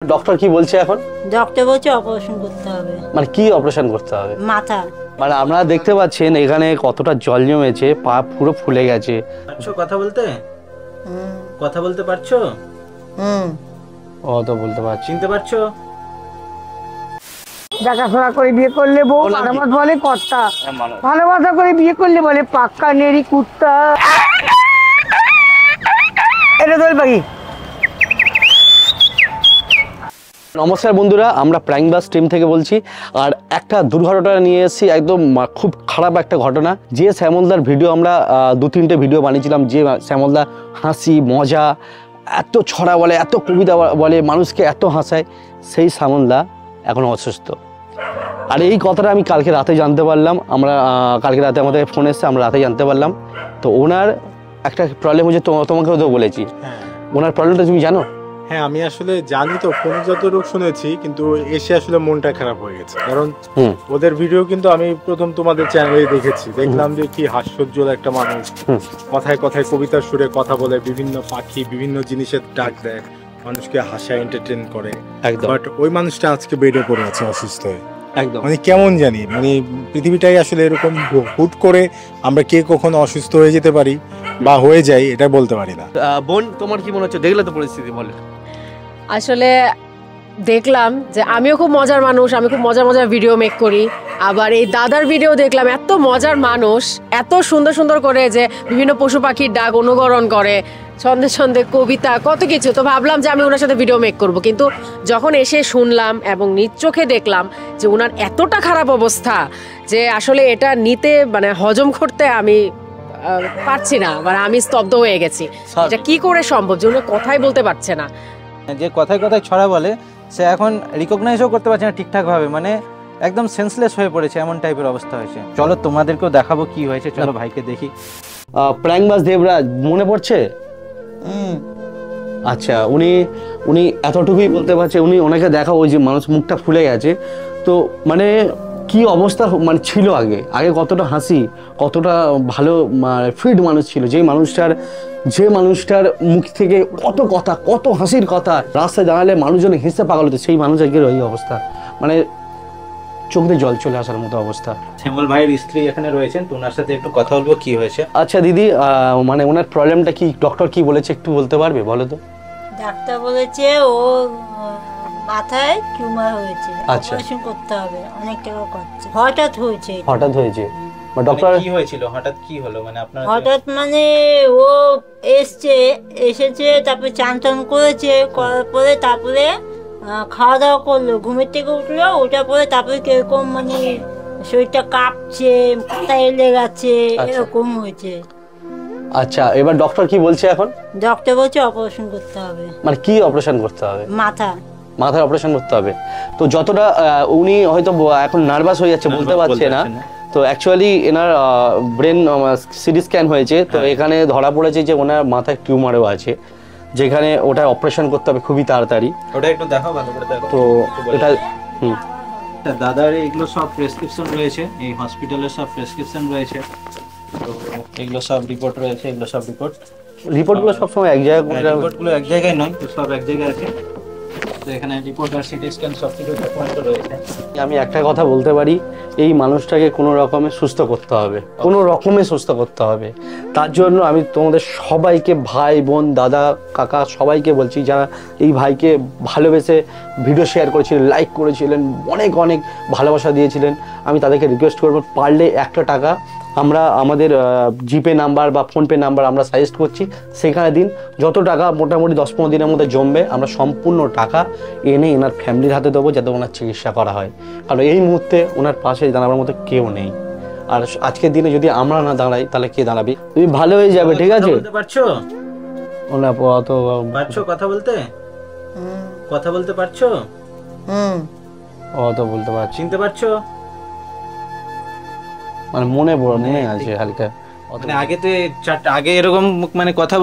Doctor কি বলছে এখন? ডক্টর বলছে অপারেশন করতে হবে। মানে কি অপারেশন করতে হবে? মাথা। মানে আপনারা দেখতে পাচ্ছেন এখানে কতটা জল জমেছে, পা পুরো ফুলে গেছে। পারছো কথা বলতে? কথা বলতে পারছো? ও তো বলতে পারছি। চিনতে পারছো? দেখাশোনা করে বিয়ে করলে বউ, মারামাত বলে কর্তা। ভালোবাসা করে বিয়ে করলে বলে পাক্কা নেড়ি কুত্তা। এটা দোল পাখি। নমস্কার বন্ধুরা, আমরা প্র্যাঙ্কবাস টিম থেকে বলছি। আর একটা দুর্ঘটনা নিয়ে এসেছি, একদম খুব খারাপ একটা ঘটনা। যে শ্যামলদার ভিডিও আমরা 2-3টে ভিডিও বানিয়েছিলাম, যে শ্যামলদা হাসি মজা এত ছড়া বলে, এত কবিতা বলে, মানুষকে এত হাসায়, সেই শ্যামলদা এখন অসুস্থ। আর এই কথাটা আমি কালকে রাতে জানতে পারলাম। আমরা কালকে রাতে আমাদের ফোন এসছে, আমরা রাতে জানতে পারলাম। তো ওনার একটা প্রবলেম হচ্ছে, তোমাকেও তো বলেছি। ওনার প্রবলেমটা তুমি জানো? হ্যাঁ, আমি আসলে জানি, তো ফোনে যতটুকু শুনেছি, কিন্তু এসে আসলে মনটা খারাপ হয়ে গেছে। কারণ ওদের ভিডিও কিন্তু আমি প্রথম তোমাদের চ্যানেলে দেখেছি, দেখলাম যে কি হাস্যোজ্জ্বল একটা মানুষ, কথায় কথায় কবিতার সুরে কথা বলে, বিভিন্ন পাখি বিভিন্ন জিনিসের ডাক দেয়, মানুষকে হাসায়, এন্টারটেইন করে। বাট ওই মানুষটা আজকে বেডে পড়ে আছে অসুস্থ হয়ে। একদম মানে কেমন জানি, মানে পৃথিবীটাই আসলে এরকম, হুট করে আমরা কে কখনো অসুস্থ হয়ে যেতে পারি বা হয়ে যাই, এটা বলতে পারি না। বোন, তোমার কি মনে হচ্ছে? দেখলে তো পরিস্থিতি, বলে। আসলে দেখলাম যে আমিও খুব মজার মানুষ, আমি খুব মজার মজার ভিডিও মেক করি। আবার এই দাদার ভিডিও দেখলাম, এত মজার মানুষ, এত সুন্দর সুন্দর করে যে বিভিন্ন পশু পাখির ডাক অনুকরণ করে, ছন্দে ছন্দে কবিতা, কত কিছু। তো ভাবলাম যে আমি ওনার সাথে ভিডিও মেক করব, কিন্তু যখন এসে শুনলাম এবং নিজ চোখে দেখলাম যে ওনার এতটা খারাপ অবস্থা যে আসলে এটা নিতে, মানে হজম করতে আমি পারছি না, মানে আমি স্তব্ধ হয়ে গেছি। এটা কি করে সম্ভব যে উনি কথাই বলতে পারছে না? যে কথায় কথায় ছড়া বলে, সে এখন রিকগনাইজও করতে পারছে না ঠিকঠাক ভাবে, মানে একদম সেন্সলেস হয়ে পড়েছে, এমন টাইপের অবস্থা হয়েছে। চলো তোমাদেরকেও দেখাবো কি হয়েছে, চলো ভাইকে দেখি। প্র্যাঙ্কবাস দেবরাজ মনে পড়ছে? আচ্ছা, উনি এতটুকুই বলতে পারছে। ওনাকে দেখা, ওই যে মানুষ মুখটা ফুলে গেছে। তো মানে কি অবস্থা মানে ছিল আগে কতটা হাসি, কতটা ভালো ফিট মানুষ ছিল। যে মানুষটার মুখ থেকে কত কথা, কত হাসির কথা, রাস্তায় দাঁড়ালে মানুষজন হেসে পাগল হতো, সেই মানুষ আজকের ওই অবস্থা, মানে চোখ দিয়ে জল চলে আসার মতো অবস্থা। শ্যামল ভাইয়ের স্ত্রী এখানে রয়েছেন, তো ওনার সাথে একটু কথা বলবো কি হয়েছে। আচ্ছা দিদি, মানে ওনার প্রবলেমটা কি, ডক্টর কি বলেছে একটু বলতে পারবে? বলো তো। ডাক্তার বলেছে ও মাথায় টিউমার হয়েছে, অপারেশন করতে হবে, অনেক টাকা খরচ। হঠাৎ হয়েছে। ডক্টর কি হয়েছিল, হঠাৎ কি হলো? মানে আপনার হঠাৎ মানে ও এসেছে, তারপরে চান করেছে, করার পরে তারপরে খাওয়া দাওয়া করলো, ঘুমের থেকে উঠলো, ওটার পরে তারপরে কিরকম মানে শরীরটা কাঁপছে, মাথা এলে গেছে, এরকম হয়েছে। আচ্ছা, এবার ডক্টর কি বলছে এখন? ডক্টর বলছে অপারেশন করতে হবে। মানে কি অপারেশন করতে হবে? মাথার অপারেশন করতে হবে। তো যতটা উনি হয়তো এখন নার্ভাস হয়ে যাচ্ছে, বলতে পারছে না। তো অ্যাকচুয়ালি এনার ব্রেন সিটি স্ক্যান হয়েছে, তো এখানে ধরা পড়েছে যে ওনার মাথায় টিউমারও আছে, যেখানে ওটা অপারেশন করতে হবে খুবই তাড়াতাড়ি। ওটা একটু দেখো, ভালো করে দেখো। তো এটা দাদার এগুলো সব প্রেসক্রিপশন রয়েছে, এই হসপিটালের সব প্রেসক্রিপশন রয়েছে, তো এগুলো সব রিপোর্ট রয়েছে, এগুলো সব রিপোর্টগুলো সবসময় এক জায়গায়, রিপোর্টগুলো এক জায়গায় নয়, তো সব এক জায়গায় আছে। তো এখানে রিপোর্ট আর সিটি স্ক্যান সব কিছু ডকুমেন্ট রয়েছে। আমি একটা কথা বলতে পারি, এই মানুষটাকে কোনো রকমে সুস্থ করতে হবে, তার জন্য আমি তোমাদের সবাইকে, ভাই বোন দাদা কাকা সবাইকে বলছি, যারা এই ভাইকে ভালোবেসে ভিডিও শেয়ার করেছিলেন, লাইক করেছিলেন, অনেক অনেক ভালোবাসা দিয়েছিলেন, আমি তাদেরকে রিকোয়েস্ট করবো, পারলে একটা টাকা আমরা আমাদের জিপে নাম্বার বা ফোনপে নাম্বার আমরা সাজেস্ট করছি, সেখানে দিন। যত টাকা মোটামুটি 10-15 দিনের মধ্যে জমবে, আমরা সম্পূর্ণ টাকা এনে এনার ফ্যামিলির হাতে দেবো, যাতে ওনার চিকিৎসা করা হয়। কারণ এই মুহূর্তে ওনার পাশে দাঁড়াবার মতো কেউ নেই। আর আজকের দিনে যদি আমরা না দাঁড়াই, তাহলে কে দাঁড়াবি? তুমি ভালো হয়ে যাবে, ঠিক আছে? কথা বলতে পারছো? তো বলতে পারছি। চিনতে পারছো? মানে মনে আছে হালকা। মানে আগে এরকম মানে কথা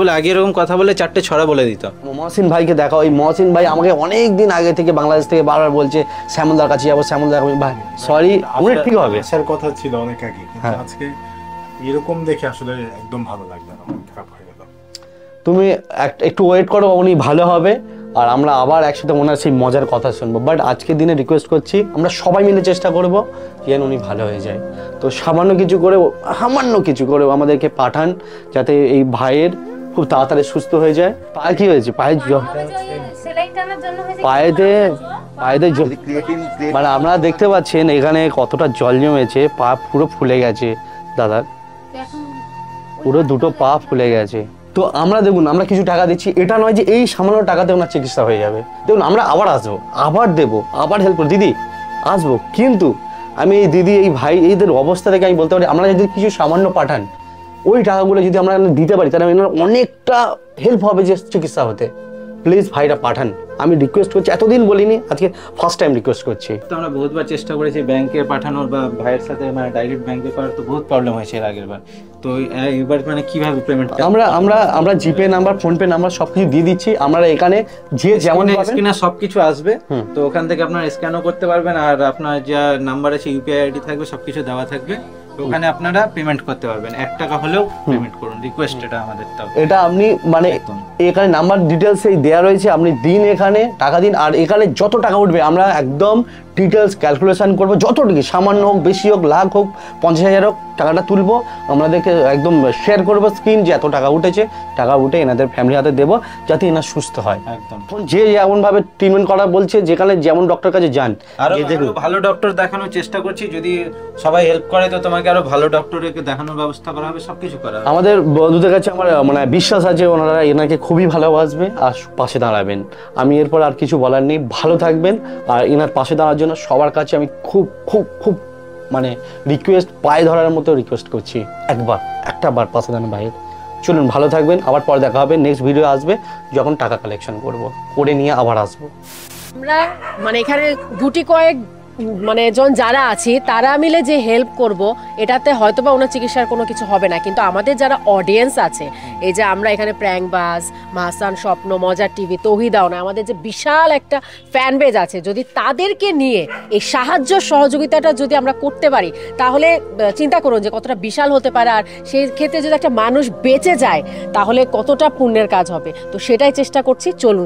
বলে 4টে ছড়া বলে দিত। মহসিন ভাইকে দেখা, ওই মহসিন ভাই আমাকে অনেক দিন আগে থেকে বাংলাদেশ থেকে বারবার বলছে শ্যামলদার কাছে যাবো, শ্যামলদার ভাই সরি, ঠিক হবে। আসার কথা ছিল অনেক আগে, কিন্তু আজকে এরকম দেখে আসলে একদম ভালো লাগলো না, খারাপ হয়ে গেল। তুমি একটু ওয়েট করো, উনি ভালো হবে। আর আমরা আবার একসাথে ওনার সেই মজার কথা শুনবো। বাট আজকের দিনে রিকোয়েস্ট করছি আমরা সবাই মিলে চেষ্টা করব যেন উনি ভালো হয়ে যায়। তো সামান্য কিছু করে আমাদেরকে পাঠান যাতে এই ভাইয়ের খুব তাড়াতাড়ি সুস্থ হয়ে যায়। পায়ে কি হয়েছে? পায়েতে মানে আপনারা দেখতে পাচ্ছেন এখানে কতটা জল জমেছে, পা পুরো ফুলে গেছে দাদার, পুরো দুটো পা ফুলে গেছে। তো আমরা দেখুন আমরা কিছু টাকা দিচ্ছি, এটা নয় যে এই সামান্য টাকাতে ওনার চিকিৎসা হয়ে যাবে। দেখুন আমরা আবার আসবো, আবার দেবো, আবার হেল্প করবো, দিদি আসবো। কিন্তু আমি এই দিদি এই ভাই এইদের অবস্থা থেকে আমি বলতে পারি আমরা যদি কিছু সামান্য পাঠান, ওই টাকাগুলো যদি আমরা দিতে পারি তাহলে অনেকটা হেল্প হবে যে চিকিৎসা হতে। প্লিজ ভাইরা পাঠান, আমি রিকোয়েস্ট করছি, এতদিন বলিনি, আজকে ফার্স্ট টাইম রিকোয়েস্ট করছি। তো আমরা বহুতবার চেষ্টা করেছি ব্যাংকে পাঠানোর বা ভাইয়ের সাথে মানে ডাইরেক্ট ব্যাংকে করার, তো বহুত প্রবলেম হয়েছে এর আগের বার। তো এবার মানে কিভাবে পেমেন্ট? আমরা জিপে নাম্বার, ফোনপে নাম্বার সবকিছু দিয়ে দিচ্ছি। আমরা এখানে যে যেমন স্ক্রিনে সবকিছু আসবে, তো ওখান থেকে আপনারা স্ক্যানও করতে পারবেন, আর আপনার যা নাম্বার আছে ইউপিআই আইডি থাকবে সবকিছু দেওয়া থাকবে, ওখানে আপনারা পেমেন্ট করতে পারবেন। 1 টাকা হলেও পেমেন্ট করুন, রিকোয়েস্ট এটা আমাদের। এটা আপনি মানে এখানে নাম্বার ডিটেলস এই দেওয়া রয়েছে, আপনি দিন, এখানে টাকা দিন, আর এখানে যত টাকা উঠবে আমরা একদম ডিটেলস ক্যালকুলেশন করবো, যতটুকু সামান্য হোক, বেশি হোক, লাখ হোক, 50,000 হোক, টাকাটা তুলবো, আমাদেরকে একদম শেয়ার করবো স্ক্রিন যে এত টাকা উঠেছে, টাকা উঠে এনাদের ফ্যামিলি হাতে দেবো যাতে এনার সুস্থ হয়। একদম যে যেমন ভাবে ট্রিটমেন্ট করা বলছে, যেখানে যেমন ডক্টর কাছে যান, আরো ভালো ডক্টর দেখানোর চেষ্টা করছি। যদি সবাই হেল্প করে তো তোমাকে আরো ভালো ডক্টরকে দেখানোর ব্যবস্থা করা হবে, সবকিছু করা হবে। আমাদের বন্ধুদের কাছে আমার মানে বিশ্বাস আছে ওনারা এনাকে খুবই ভালোবাসবে আর পাশে দাঁড়াবেন। আমি এরপর আর কিছু বলার নেই, ভালো থাকবেন। আর এনার পাশে দাঁড়ার জন্য সবার কাছে আমি খুব খুব খুব মানে রিকোয়েস্ট, পায়ে ধরার মতো রিকোয়েস্ট করছি, একটা বার পাশে দাঁড়ান ভাইয়ের। চলুন ভালো থাকবেন, আবার পরে দেখা হবে। নেক্সট ভিডিও আসবে যখন টাকা কালেকশন করে নিয়ে আবার আসবো। আমরা মানে এখানে গুটি কয়েক মানে যারা আছি তারা মিলে যে হেল্প করব, এটাতে হয়তোবা ওনার চিকিৎসার কোনো কিছু হবে না, কিন্তু আমাদের যারা অডিয়েন্স আছে, এই যে আমরা এখানে প্র্যাঙ্কবাজ, মাহসান, স্বপ্ন, মজার টিভি, তৌহিদাও না, আমাদের যে বিশাল একটা ফ্যান বেজ আছে, যদি তাদেরকে নিয়ে এই সাহায্য সহযোগিতাটা যদি আমরা করতে পারি তাহলে চিন্তা করুন যে কতটা বিশাল হতে পারে। আর সেই ক্ষেত্রে যদি একটা মানুষ বেঁচে যায় তাহলে কতটা পুণ্যের কাজ হবে। তো সেটাই চেষ্টা করছি। চলুন।